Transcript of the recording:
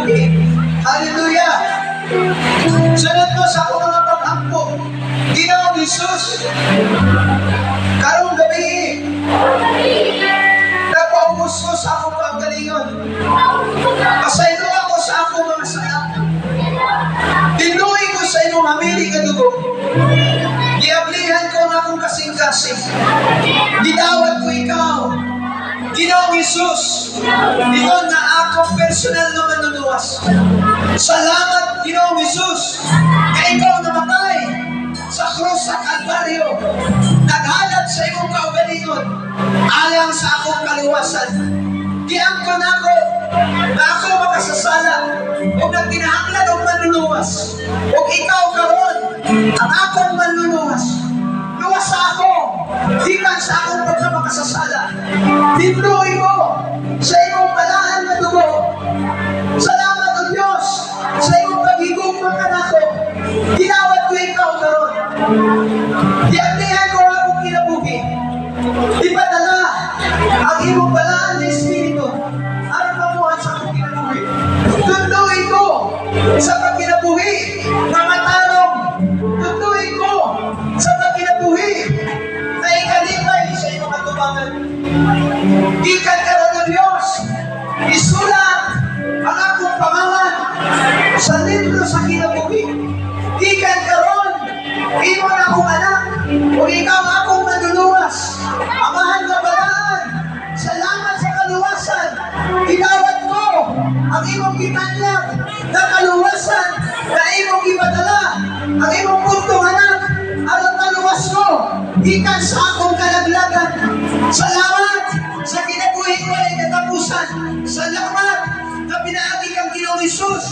Hallelujah! Sunod mo sa akong mga paghampo, Ginoong Hesus, karong gabi, napaubos ko sa akong paggalingon. Pasaylo ako sa akong mga sala. Tinuloy ko sa inyong hamili ka dugo. Giablihan ko na akong kasing-kasing. Gitawad ko ikaw, Ginoong Hesus, ito na akong personal na manunuluwas. Salamat, Ginoong Hesus, na ikaw namatay sa krus sa Kalbaryo, naghalat sa iyong kaugalingon, alang sa akong kaluwasan. Giangkon ako na ako makasasala o nang kinahanglan o manluluwas. O ikaw karon ang akong manluluwas. Luwas ako, di man sa akong pagkamakasasala. Tinduhi ko sa iyong balahan na dugo. Salamat o Diyos sa iyong paghigugmang anako. Ginawad ko ikaw karon. Diagnihan ko akong kinabuhi. Ipadala ang iyong balahan na Espiritu para mamuhan sa akong kinabuhi. Tunduhin ko sa pagkinabuhi na matarong. Tunduhin ko sa pagkinabuhi na ikalipay sa iyong katubangan. Gikan ka rin ng Diyos, isulat ang akong pangalan sa libro sa kinabuhi. Gikan ka rin, imo na akong anak, o ikaw akong manluluwas. Amahan na balaan, salamat sa kaluwasan. Itawad mo ang imong gitanlag na kaluwasan na imong ipadala, ang imong puntong anak, aron maluwas ko, ikan sa akong kalaglagan. Salamat sa kinabuhi ko ay katapusan. Salamat na pinaagi kang Ginoong Hesus.